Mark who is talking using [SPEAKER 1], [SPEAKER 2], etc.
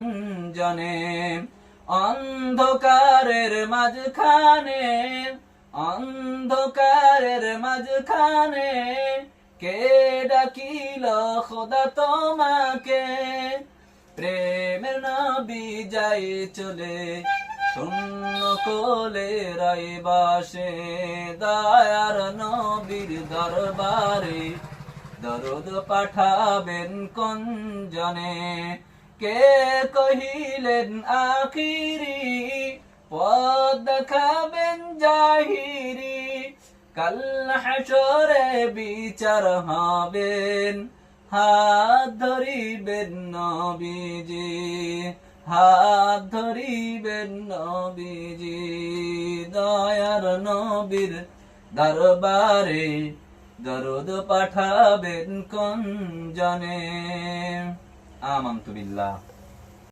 [SPEAKER 1] জনে অন্ধকারের মাঝখানে কে ডাকিল খোদা তোমাকে প্রেমের নবী যাই চলে শূন্য কোলে রাইবাসে দয়ার নবীর দরবারে দরুদ পাঠাবেন কোন জনে কে কহিলেন আখিরি পথ দেখাবেন জাহিরি কাল হাসরে বিচার হবেন হাত ধরিবেন নবীজি দয়ার নবীর দরবারে দরুদ পাঠাবেন কোন জনে আমানতু বিল্লাহ।